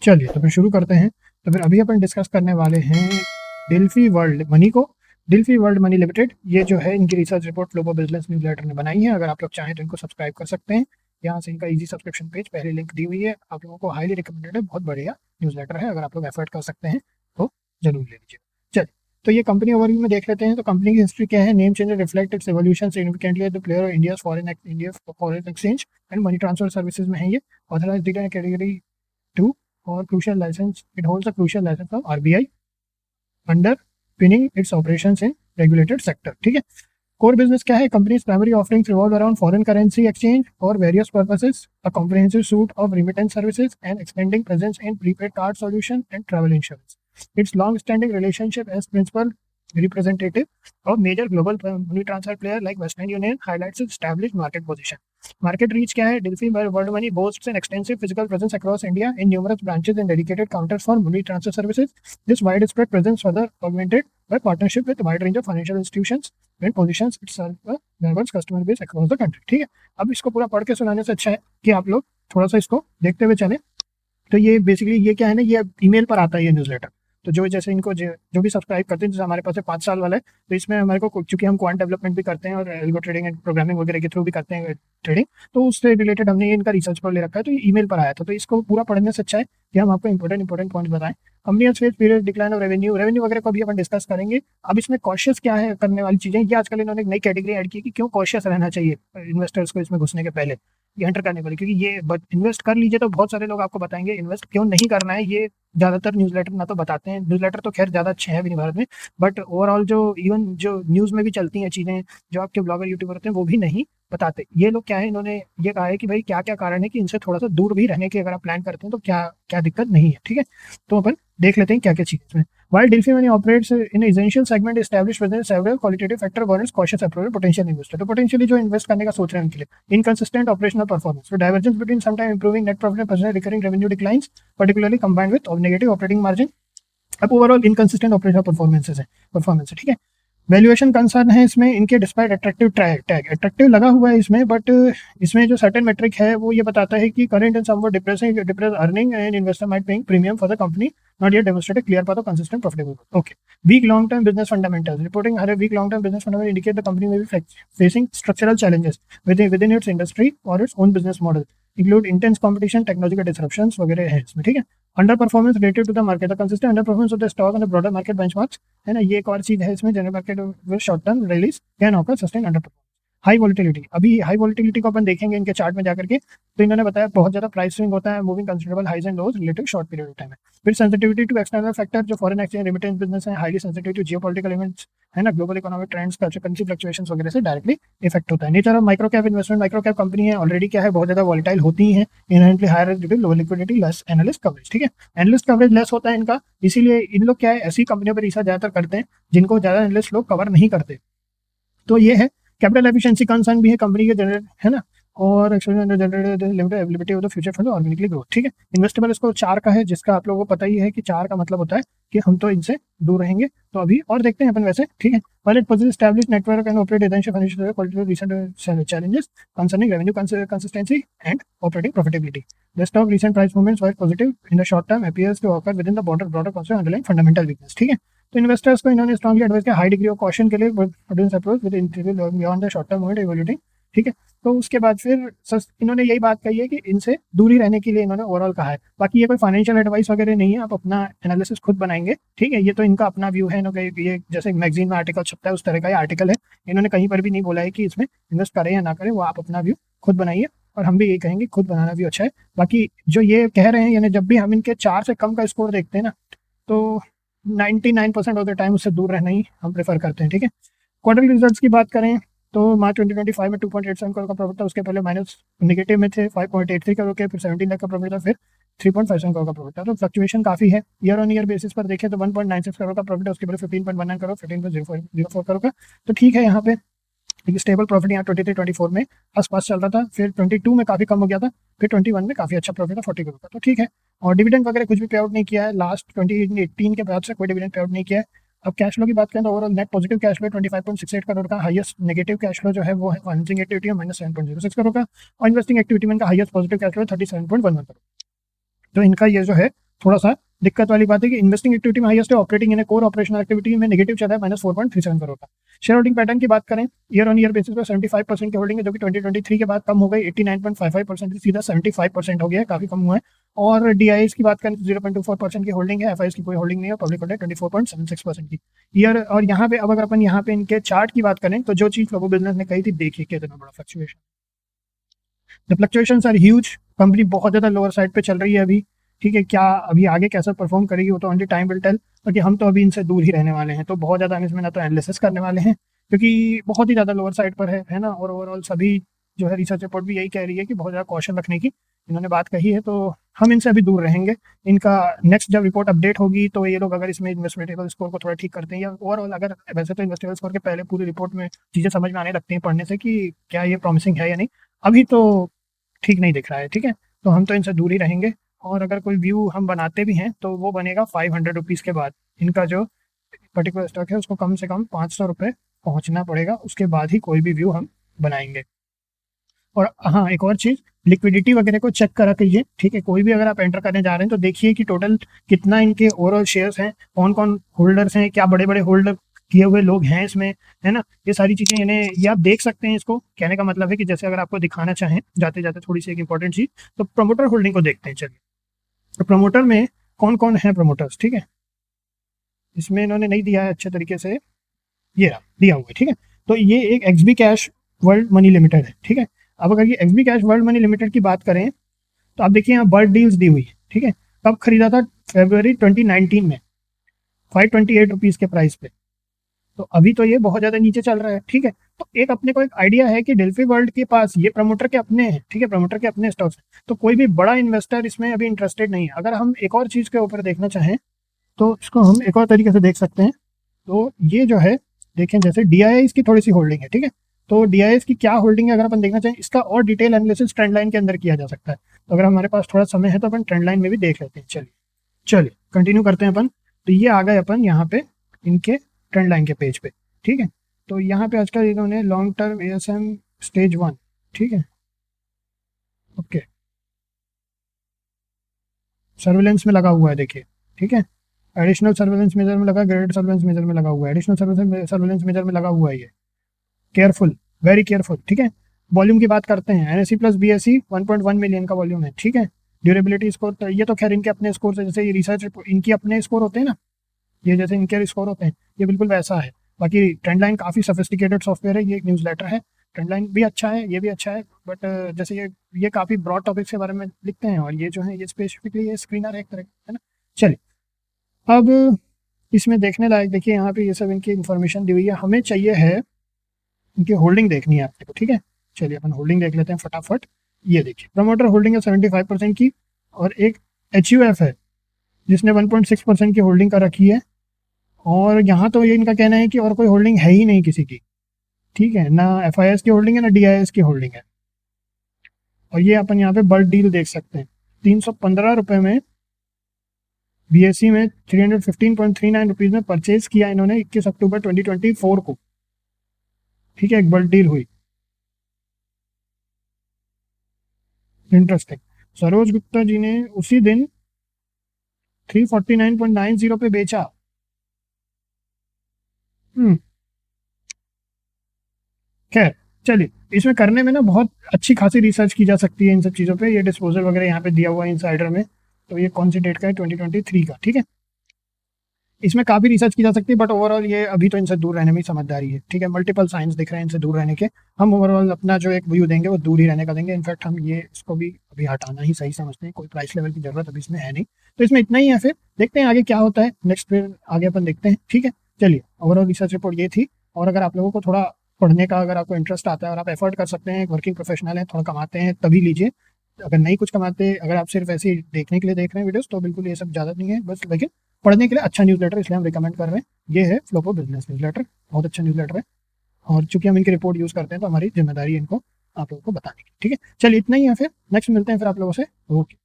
चलिए तो फिर शुरू करते हैं। तो फिर अभी अपन डिस्कस करने वाले हैं डेल्फी वर्ल्ड मनी को। डेल्फी वर्ल्ड मनी लिमिटेड, ये जो है इनकी research report global business newsletter ने बनाई है। अगर आप लोग चाहें तो इनको सब्सक्राइब कर सकते हैं। यहाँ से इनका इजी सब्सक्रिप्शन पेज पहले लिंक दी हुई है, आप लोगों को हाईली रिकमेंडेड है। बहुत बढ़िया न्यूज़लेटर है, अगर आप लोग एफर्ट कर सकते हैं तो जरूर ले लीजिए। चलिए तो ये कंपनी ओवरव्यू में देख लेते हैं। तो कंपनी की हिस्ट्री क्या है? Name change reflect it's evolution significantly at the player of India foreign exchange and money transfer services में है ये। ऑथराइज्ड डीलर कैटेगरी 2 और crucial license. It holds a crucial license from RBI underpinning its operations in regulated sector. ठीक है। Core business क्या है? Companies primary offerings revolve around foreign currency exchange और various purposes, a comprehensive suite of remittance services and expanding presence in prepaid card solution and travel insurance. It's long standing relationship as principal representative of major global money transfer player like Western Union highlights its established market position. Market reach क्या है? Delphi World Money boasts an extensive physical presence across India in numerous branches and dedicated counters for money transfer services. This widespread presence further augmented by partnership with a wide range of financial institutions and positions itself a diverse customer base across the country. ठीक है। अब इसको पूरा पढ़ के सुनाने से अच्छा है कि आप लोग थोड़ा सा इसको देखते हुए चलें। तो ये बेसिकली ये क्या है ना, ये ईमेल पर आता है ये न्यूज़लेटर। तो जो जैसे इनको जो भी सब्सक्राइब करते हैं, जैसे हमारे पास 5 साल वाला है, तो इसमें हमारे को चूंकि हम क्वांट डेवलपमेंट भी करते हैं और एल्गो ट्रेडिंग एंड प्रोग्रामिंग वगैरह के थ्रू भी करते हैं ट्रेडिंग, तो उससे रिलेटेड हमने ये इनका रिसर्च पर ले रखा है। तो ये ईमेल पर आया था, तो इसको पूरा पढ़ने से अच्छा है कि हम आपको इंपॉर्टेंट पॉइंट बताएं। Company has faced period decline of revenue वगैरह को भी अपन डिस्कस करेंगे। अब इसमें कॉशियस क्या है करने वाली चीजें, ये आजकल इन्होंने एक नई कैटेगरी ऐड की कि क्यों कॉशियस रहना चाहिए इन्वेस्टर्स को इसमें घुसने के पहले, ये एंटर करने वाले। क्योंकि ये इन्वेस्ट कर लीजिए तो बहुत सारे लोग आपको बताएंगे इन्वेस्ट क्यों नहीं करना है। ये ज्यादातर न्यूज़लेटर ना तो बताते हैं, न्यूज़लेटर तो खैर ज्यादा अच्छे हैं भी नहीं भारत में, बट ओवरऑल जो इवन जो न्यूज में भी चलती हैं चीजें, जो आपके ब्लॉगर यूट्यूबर होते हैं वो भी नहीं बताते। ये लोग क्या है, इन्होंने ये कहा है कि भाई क्या क्या कारण है कि इनसे थोड़ा सा दूर भी रहने की अगर आप प्लान करते हैं तो क्या क्या दिक्कत नहीं है। ठीक है, तो अपन देख लेते हैं क्या क्या चीजें इसमें। While Delphi Money operates in essential segment established within several qualitative factor warrants cautious approach potential investor, तो potentially जो इन्वेस्ट करने का सोच रहे हैं उनके लिए inconsistent operational performance, so divergence between sometime improving net profit and percent recurring revenue declines, particularly combined with negative operating margin। अब ओवरऑल इनकंसिस्टेंट ऑपरेशनल परफॉर्मेंस है। ठीक है। वैल्यूएशन कंसर्न है इसमें इनके, डिस्पाइट अट्रैक्टिव टैग अट्रैक्टिव लगा हुआ है इसमें, बट इसमें जो सर्टेन मेट्रिक है वो ये बताता है कि current and somewhat depressed earning and investor might paying premium for the company not yet demonstrated clear path of consistent profitable growth. Okay. Weak long term business fundamentals reporting हर weak long term business fundamental indicate the company may be facing structural challenges within its industry और its own business model, include intense competition, technological disruptions वगैरह है इसमें। ठीक है। Under performance related to the market, the consistent under performance of the stock and the broader market benchmarks, है ना। ये एक और चीज है इसमें, general market with short term release can occur sustain under performance. High volatility, अभी high volatility को अपन देखेंगे इनके चार्ट में जाकर के, तो इन्होंने बताया बहुत ज्यादा प्राइस स्विंग होता है, moving considerable highs and lows relative short period of time है। फिर सेंसिटिविटी टू एक्सटर्नल फैक्टर, जो फॉरेन एक्सचेंज रेमिटेंस बिजनेस है, highly sensitive to geopolitical events, है ना, global economic trends, currency fluctuations वगैरह से डायरेक्टली इफेक्ट होता है। Nature of micro cap investment, micro cap company है ऑलरेडी क्या है, बहुत ज्यादा वॉलेटाइल होती है, inherently higher due to low liquidity, less analyst coverage. ठीक है, एनालिस्ट कवरेज लेस होता है इनका, इसीलिए इन लोग क्या है ऐसी कंपनियों पर रिसर्च ज्यादातर करते हैं जिनको ज्यादा एनालिस्ट लोग कवर नहीं करते। तो ये है। कैपिटल एफिशिएंसी कंसर्न भी है कंपनी के जनरेट, है ना, और limited availability of the future fund organically growth. ठीक है। इन्वेस्टेबल इसको 4 का है, जिसका आप लोगों को पता ही है कि 4 का मतलब होता है कि हम तो इनसे दूर रहेंगे। तो अभी और देखते हैं अपन वैसे। ठीक है। While it possesses established network and operate essential financial quality recent challenges concerning revenue consistency and operating profitability. The stock recent price movements, while positive in the short term, appears to occur within the broader concept underlying fundamental weakness। ठीक है। तो investors को इन्होंने strongly advise किया high degree of caution के लिए prudence approach with interview beyond the short term moment evaluating. ठीक है। तो उसके बाद फिर इन्होंने यही बात कही है कि इनसे दूरी रहने के लिए इन्होंने ओवरऑल कहा है। बाकी ये कोई फाइनेंशियल एडवाइस वगैरह नहीं है, आप अपना एनालिसिस खुद बनाएंगे। ठीक है। ये तो इनका अपना व्यू है, ये जैसे मैगजीन में आर्टिकल छपता है उस तरह का ये आर्टिकल है। इन्होंने कहीं पर भी नहीं बोला है कि इसमें इन्वेस्ट करें या ना करें, वो आप अपना व्यू खुद बनाइए, और हम भी यही कहेंगे खुद बनाना भी अच्छा है। बाकी जो ये कह रहे हैं, यानी जब भी हम इनके 4 से कम का स्कोर देखते हैं ना, तो 99% ऑफ द टाइम उससे दूर रहना ही हम प्रेफर करते हैं। ठीक है। क्वार्टरली रिजल्ट्स की बात करें तो मार्च 2025 में 2.87 करोड़ का प्रॉफिट था, उसके पहले माइनस नेगेटिव में थे 5.83 करोड़ के, फिर 17 लाख का प्रॉफिट था, फिर 3.57 करोड़ का प्रॉफिट था। तो फ्लक्चुएशन काफी है। ईयर ऑन ईयर बेसिस पर देखें तो 1.96 करोड़ का प्रॉफिट है, उसके पहले 15.19 करोड़, 15.04 करोड़ का। तो ठीक है, यहाँ पे स्टेबल प्रॉफिट यहाँ 23-24 में आसपास चल रहा था, फिर 22 में काफी कम हो गया था, फिर 21 में काफी अच्छा प्रॉफिट था 40 करोड़ का। तो ठीक है। और डिविडेंड वगैरह कुछ भी पे आउट नहीं किया है, लास्ट 2018 के बाद से कोई डिविडेंड पे आउट नहीं किया है। अब कैश फ्लो की बात करें तो overall net positive cash flow 25.68 crore का, हाईएस्ट नेगेटिव कैश फ्लो जो है वो है फाइनेंसिंग एक्टिविटी में -7.06 करोड़ का, और इन्वेस्टिंग एक्टिविटी में इनका highest positive cash flow 37.11 crore. तो इनका ये जो है थोड़ा सा दिक्कत वाली बात है कि इन्वेस्टिंग एक्टिविटी में हाईएस्ट है, ऑपरेटिंग यानी कोर ऑपरेशनल एक्टिविटी में नेगेटिव चल रहा है -4.37 करोड़ का। शेयर होल्डिंग पैटर्न की बात करें, ईयर ऑन ईयर बेसिस पर 75% की होल्डिंग है, जो कि 2023 के बाद कम हो गई, 89.55% सीधा 75% हो गया है, काफी कम हुआ है। और डीआईएस की बात करें तो 0.24% की होल्डिंग है, एफआईएस की कोई होल्डिंग नहीं है, पब्लिक होल्डिंग 24.76% की ईयर। और यहाँ पे अब अगर अपन यहाँ पे इनके चार्ट की बात करें तो जो चीज फ्लोबो बिजनेस ने कही थी, देखिए कितना बड़ा fluctuation, the fluctuations are huge. Company बहुत ज्यादा लोअर साइड पे चल रही है अभी, ठीक है। क्या अभी आगे कैसा परफॉर्म करेगी वो तो ओनली टाइम विल टेल, क्योंकि हम तो अभी इनसे दूर ही रहने वाले हैं, तो बहुत ज्यादा हम इसमें ना तो एनालिसिस करने वाले हैं, क्योंकि बहुत ही ज्यादा लोअर साइड पर है ना। और ओवरऑल सभी जो है रिसर्च रिपोर्ट भी यही कह रही है कि बहुत ज्यादा कॉशन रखने की इन्होंने बात कही है, तो हम इनसे अभी दूर रहेंगे। इनका नेक्स्ट जब रिपोर्ट अपडेट होगी तो ये लोग अगर इसमें इन्वेस्टमेंटेबल स्कोर को थोड़ा ठीक करते हैं, या ओवरऑल अगर वैसे तो इन्वेस्टेबल स्कोर के पहले पूरी रिपोर्ट में चीजें समझ में आने लगती हैं पढ़ने से कि क्या ये प्रॉमिसिंग है या नहीं, अभी तो ठीक नहीं दिख रहा है, ठीक है। तो हम तो इनसे दूर ही रहेंगे, और अगर कोई व्यू हम बनाते भी हैं तो वो बनेगा 500 रुपीज़ के बाद। इनका जो पर्टिकुलर स्टॉक है उसको कम से कम 500 रुपये पहुंचना पड़ेगा, उसके बाद ही कोई भी व्यू हम बनाएंगे। और हाँ, एक और चीज़, लिक्विडिटी वगैरह को चेक करा कीजिए, ठीक है। कोई भी अगर आप एंटर करने जा रहे हैं तो देखिए कि टोटल कितना इनके ओवरऑल शेयर्स हैं, कौन कौन होल्डर्स हैं, क्या बड़े बड़े होल्डर किए हुए लोग हैं इसमें, है ना। ये सारी चीज़ें इन्हें ये आप देख सकते हैं। इसको कहने का मतलब है कि जैसे अगर आपको दिखाना चाहें जाते जाते थोड़ी सी एक इंपॉर्टेंट चीज़, तो प्रमोटर होल्डिंग को देखते हैं। चलिए, तो प्रमोटर में कौन कौन है प्रमोटर्स, ठीक है। इसमें इन्होंने नहीं दिया है अच्छे तरीके से, ये रहा दिया हुआ है, ठीक है। तो ये एक XB cash world money limited है, ठीक है। अब अगर ये XB cash world money limited की बात करें तो आप देखिए यहाँ बर्ड डील्स दी हुई है, ठीक है। कब खरीदा था? फरवरी 2019 में, 528 रुपीज़ के प्राइस पे। तो अभी तो ये बहुत ज़्यादा नीचे चल रहा है, ठीक है। तो एक अपने को एक आइडिया है कि डेल्फी वर्ल्ड के पास ये प्रमोटर के अपने हैं, ठीक है, प्रमोटर के अपने स्टॉक्स हैं, तो कोई भी बड़ा इन्वेस्टर इसमें अभी इंटरेस्टेड नहीं है। अगर हम एक और चीज़ के ऊपर देखना चाहें तो इसको हम एक और तरीके से देख सकते हैं। तो ये जो है, देखें जैसे डीआईएस की थोड़ी सी होल्डिंग है, ठीक है। तो डीआईएस की क्या होल्डिंग है अगर अपन देखना चाहें, इसका और डिटेल एनालिसिस ट्रेंड लाइन के अंदर किया जा सकता है। तो अगर हमारे पास थोड़ा समय है तो अपन ट्रेंड लाइन में भी देख लेते हैं। चलिए चलिए कंटिन्यू करते हैं अपन। तो ये आ गए अपन यहाँ पे इनके ट्रेंड लाइन के पेज पे, ठीक है। तो यहाँ पे आजकल इन्होंने लॉन्ग टर्म एएसएम स्टेज 1, ठीक है, ओके, सर्विलेंस में लगा हुआ है, देखिए, ठीक है। एडिशनल सर्विलेंस मेजर में लगा, ग्रेडेड सर्विलेंस मेजर में लगा हुआ है, एडिशनल सर्विलेंस मेजर में लगा हुआ है ये। केयरफुल, वेरी केयरफुल, ठीक है। वॉल्यूम की बात करते हैं, एनएससी प्लस बीएससी 1.1 मिलियन का वॉल्यूम है, ठीक है। ड्यूरेबिलिटी स्कोर, तो ये तो खैर इनके अपने स्कोर से, जैसे ये रिसर्च इनकी अपने स्कोर होते हैं ना, ये जैसे इनके स्कोर होते हैं, ये बिल्कुल वैसा है। बाकी ट्रेंड लाइन काफ़ी सोफिस्टिकेटेड सॉफ्टवेयर है, ये एक न्यूज़ लेटर है। ट्रेंड लाइन भी अच्छा है, ये भी अच्छा है, बट जैसे ये काफ़ी ब्रॉड टॉपिक्स के बारे में लिखते हैं, और ये जो है ये स्पेसिफिकली ये स्क्रीनर है एक तरह का, है ना। चलिए, अब इसमें देखने लायक देखिए, यहाँ पे ये सब इनकी इन्फॉर्मेशन दी हुई है। हमें चाहिए है इनकी होल्डिंग देखनी है आपको, ठीक है। चलिए अपन होल्डिंग देख लेते हैं फटाफट। ये देखिए, प्रमोटर होल्डिंग है 75% की, और एक एच है जिसने 1.6% की होल्डिंग कर रखी है। और यहाँ तो ये इनका कहना है कि और कोई होल्डिंग है ही नहीं किसी की, ठीक है, ना एफआईएस की होल्डिंग है ना डीआईएस की होल्डिंग है। और ये अपन यहाँ पे बल्क डील देख सकते हैं, 315 रुपये में बीएससी में 315.39 रुपीज़ में परचेज किया इन्होंने 21 अक्टूबर 2024 को, ठीक है। एक बल्क डील हुई, इंटरेस्टिंग। सरोज गुप्ता जी ने उसी दिन 349.90 पे बेचा। खैर, चलिए, इसमें करने में ना बहुत अच्छी खासी रिसर्च की जा सकती है इन सब चीज़ों पे। ये डिस्पोजल वगैरह यहाँ पे दिया हुआ है इनसाइडर में, तो ये कौन सी डेट का है? 2023 का, ठीक है। इसमें काफ़ी रिसर्च की जा सकती है, बट ओवरऑल ये अभी तो इनसे दूर रहने में ही समझदारी है, ठीक है। मल्टीपल साइंस दिख रहे हैं इनसे दूर रहने के। हम ओवरऑल अपना जो एक व्यू देंगे वो दूर ही रहने का देंगे। इनफैक्ट हम ये इसको भी अभी हटाना ही सही समझते हैं, कोई प्राइस लेवल की जरूरत अभी इसमें है नहीं। तो इसमें इतना ही है, फिर देखते हैं आगे क्या होता है नेक्स्ट, फिर आगे अपन देखते हैं, ठीक है। चलिए, ओवरऑल रिसर्च रिपोर्ट ये थी। और अगर आप लोगों को थोड़ा पढ़ने का अगर आपको इंटरेस्ट आता है और आप एफर्ट कर सकते हैं, वर्किंग प्रोफेशनल हैं, थोड़ा कमाते हैं, तभी लीजिए। अगर नहीं कुछ कमाते, अगर आप सिर्फ ऐसे ही देखने के लिए देख रहे हैं वीडियोस, तो बिल्कुल ये सब ज़्यादा नहीं है, बस लेकिन पढ़ने के लिए अच्छा न्यूज़ लेटर, इसलिए हम रिकमेंड कर रहे हैं। ये है फ्लोपो बिजनेस न्यूज़ लेटर, बहुत अच्छा न्यूज़ लेटर है। और चूंकि हम इनकी रिपोर्ट यूज़ करते हैं तो हमारी जिम्मेदारी है इनको आप लोगों को बताने की, ठीक है। चलिए, इतना ही है, फिर नेक्स्ट मिलते हैं फिर आप लोगों से। ओके।